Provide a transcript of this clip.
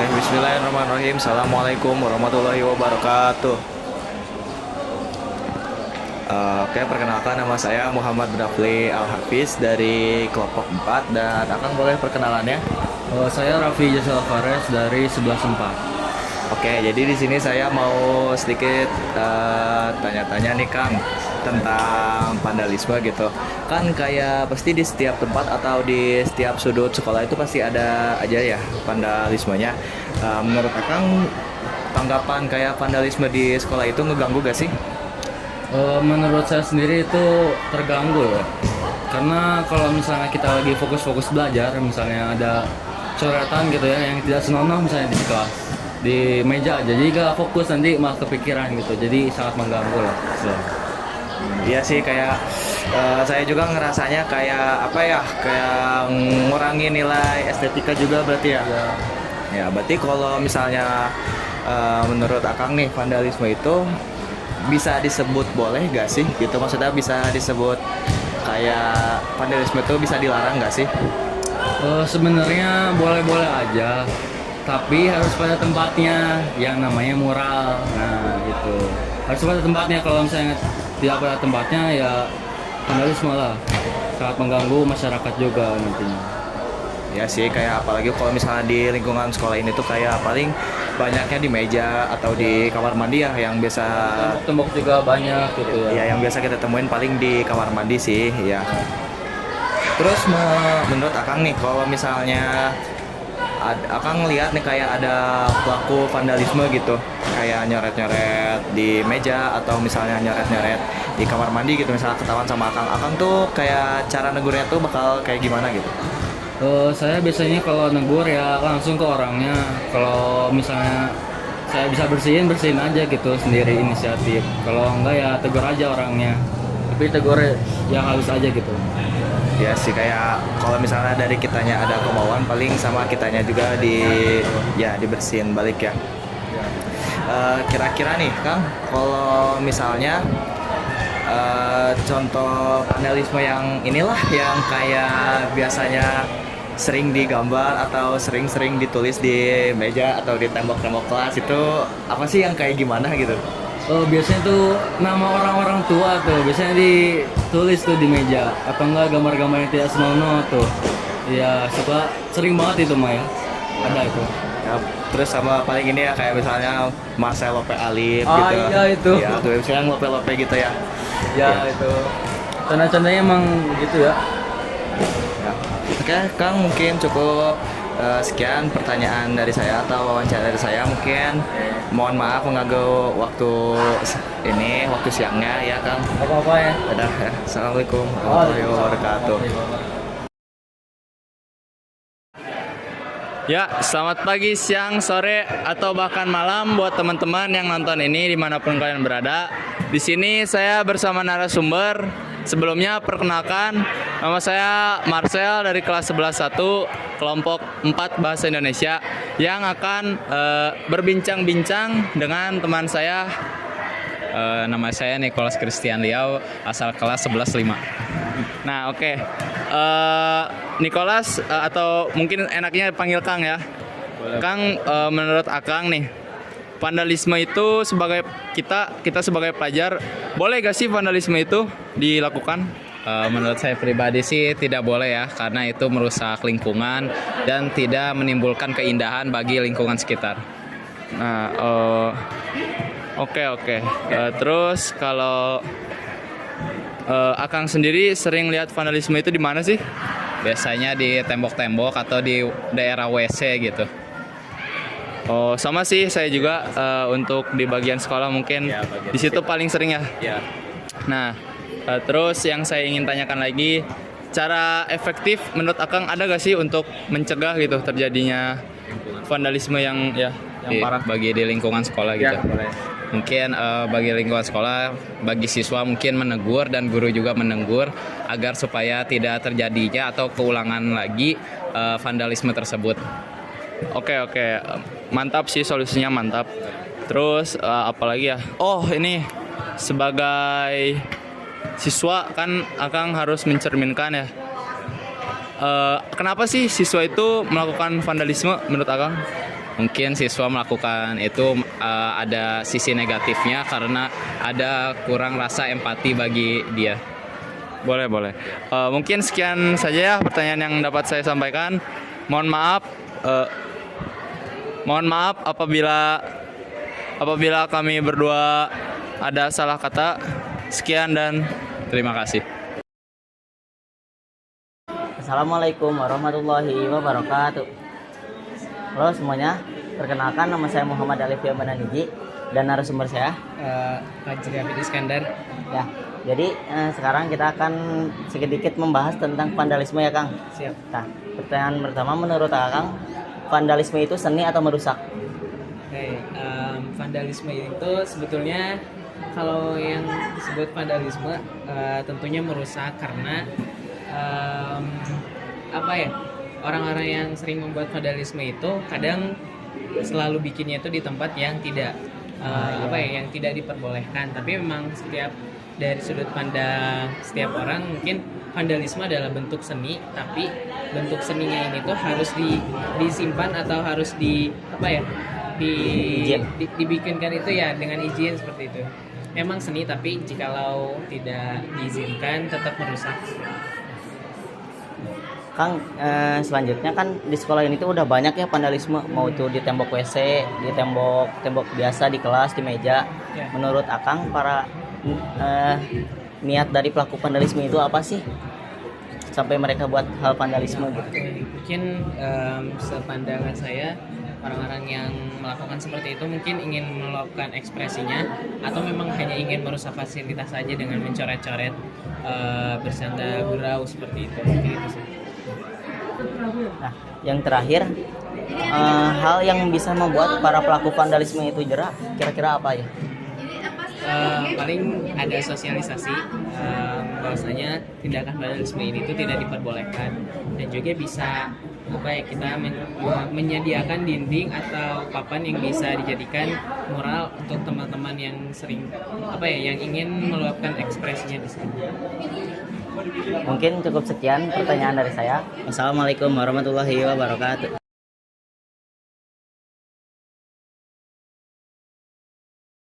Bismillahirrahmanirrahim. Assalamualaikum warahmatullahi wabarakatuh. Oke, perkenalkan nama saya Muhammad Rafli Al-Hafiz dari kelompok 4 dan akan boleh perkenalannya. Saya Raffi Jasal Fares dari 11.4. Oke, jadi di sini saya mau sedikit tanya-tanya nih Kang tentang vandalisme gitu. Kan kayak pasti di setiap tempat atau di setiap sudut sekolah itu pasti ada aja ya vandalismenya. Menurut Kang, tanggapan kayak vandalisme di sekolah itu ngeganggu gak sih? Menurut saya sendiri itu terganggu ya. Karena kalau misalnya kita lagi fokus-fokus belajar, misalnya ada coretan gitu ya yang tidak senonoh misalnya di kelas, di meja aja, jadi gak fokus nanti malah kepikiran gitu. Jadi sangat mengganggu lah. Iya sih, kayak saya juga ngerasanya kayak apa ya, kayak ngurangi nilai estetika juga berarti ya. Ya, berarti kalau misalnya menurut Akang nih vandalisme itu bisa disebut boleh gak sih? Gitu maksudnya bisa disebut kayak vandalisme itu bisa dilarang gak sih? Sebenarnya boleh-boleh aja, tapi harus pada tempatnya yang namanya mural. Nah, gitu. Harus pada tempatnya. Kalau misalnya tidak pada tempatnya ya vandalisme lah. Sangat mengganggu masyarakat juga nantinya. Ya sih, kayak apalagi kalau misalnya di lingkungan sekolah ini tuh kayak paling banyaknya di meja atau di kamar mandi ya yang biasa. Tembok juga banyak gitu ya. Ya yang biasa kita temuin paling di kamar mandi sih ya. Terus menurut Akang nih kalau misalnya Akang lihat nih kayak ada pelaku vandalisme gitu, kayak nyoret-nyoret di meja atau misalnya nyoret-nyoret di kamar mandi gitu, misalnya ketahuan sama Akang tuh kayak cara negurnya tuh bakal kayak gimana gitu? Saya biasanya kalau negur ya langsung ke orangnya. Kalau misalnya saya bisa bersihin aja gitu sendiri inisiatif. Kalau enggak ya tegur aja orangnya. Tapi tegur yang halus aja gitu. Ya sih, kayak kalau misalnya dari kitanya ada kemauan paling sama kitanya juga dibersihin balik ya. Kira-kira nih Kang, kalau misalnya contoh vandalisme yang inilah yang kayak biasanya sering digambar atau sering-sering ditulis di meja atau di tembok-tembok kelas itu apa sih yang kayak gimana gitu? Biasanya tuh nama orang-orang tua tuh biasanya ditulis tuh di meja atau enggak gambar-gambar yang tidak senonoh tuh. Ya suka sering banget itu Maya. Ada itu. Ya, terus sama paling ini ya kayak misalnya Marcel Lope Alif gitu. Iya itu. Ya, tuh misalnya Lope gitu ya. Ya itu. Tanda-tandanya emang gitu ya. Ya. Oke, Kang, mungkin cukup sekian pertanyaan dari saya atau wawancara dari saya. Mungkin mohon maaf mengganggu waktu siangnya ya Kang. Apa-apa ya. Dadah ya. Assalamualaikum warahmatullahi wabarakatuh. Ya, selamat pagi, siang, sore, atau bahkan malam buat teman-teman yang nonton ini dimanapun kalian berada. Di sini saya bersama narasumber. Sebelumnya perkenalkan, nama saya Marcel dari kelas 11.1 kelompok 4 Bahasa Indonesia yang akan berbincang-bincang dengan teman saya. Nama saya Nicholas Christian Liao, asal kelas 11.5. Nah, oke. Nicholas atau mungkin enaknya panggil Kang ya. Boleh. Kang, menurut Akang nih, vandalisme itu sebagai kita sebagai pelajar, boleh gak sih vandalisme itu dilakukan? Menurut saya pribadi sih tidak boleh ya, karena itu merusak lingkungan dan tidak menimbulkan keindahan bagi lingkungan sekitar. Nah, oke. Terus kalau Akang sendiri sering lihat vandalisme itu di mana sih? Biasanya di tembok-tembok atau di daerah WC gitu. Oh, sama sih saya juga untuk di bagian sekolah mungkin Ya, bagian di situ paling sering ya. Ya. Nah, terus yang saya ingin tanyakan lagi, cara efektif menurut Akang ada gak sih untuk mencegah gitu terjadinya vandalisme yang parah bagi di lingkungan sekolah gitu. Ya, boleh. Mungkin bagi lingkungan sekolah, bagi siswa mungkin menegur dan guru juga menegur agar supaya tidak terjadinya atau keulangan lagi vandalisme tersebut. Oke. Mantap sih, solusinya mantap. Terus apalagi ya? Oh, ini sebagai siswa kan Akang harus mencerminkan ya. Kenapa sih siswa itu melakukan vandalisme menurut Akang? mungkin siswa melakukan itu ada sisi negatifnya karena ada kurang rasa empati bagi dia. Boleh, boleh. Mungkin sekian saja ya pertanyaan yang dapat saya sampaikan. Mohon maaf apabila kami berdua ada salah kata. Sekian dan Terima kasih. Assalamualaikum warahmatullahi wabarakatuh. Halo semuanya, perkenalkan nama saya Muhammad Alif Yamananiji dan narasumber saya Fajri Abid Iskandar. ya. Jadi sekarang kita akan sedikit membahas tentang vandalisme ya Kang. Siap. Nah, pertanyaan pertama, menurut Kang, vandalisme itu seni atau merusak? Oke, vandalisme itu sebetulnya kalau yang disebut vandalisme tentunya merusak karena orang-orang yang sering membuat vandalisme itu kadang selalu bikinnya itu di tempat yang tidak yang tidak diperbolehkan. Tapi memang dari sudut pandang setiap orang mungkin vandalisme adalah bentuk seni, tapi bentuk seninya ini tuh harus disimpan atau harus dibikinkan itu ya dengan izin seperti itu. Memang seni, tapi jikalau tidak diizinkan tetap merusak. Kang, selanjutnya kan di sekolah ini tuh udah banyak ya vandalisme, mau itu di tembok WC, di tembok biasa, di kelas, di meja. Ya. Menurut Akang, niat dari pelaku vandalisme itu apa sih? Sampai mereka buat hal vandalisme gitu. Mungkin sepandangan saya, orang-orang yang melakukan seperti itu mungkin ingin meluapkan ekspresinya atau memang hanya ingin merusak fasilitas saja dengan mencoret-coret, bersanda gurau seperti itu. Mungkin itu sih. Nah, yang terakhir, hal yang bisa membuat para pelaku vandalisme itu jera, kira-kira apa ya? Paling ada sosialisasi bahwasanya tindakan vandalisme ini itu tidak diperbolehkan, dan juga bisa kita menyediakan dinding atau papan yang bisa dijadikan mural untuk teman-teman yang sering yang ingin meluapkan ekspresinya di sana. Mungkin cukup sekian pertanyaan dari saya. Wassalamualaikum warahmatullahi wabarakatuh.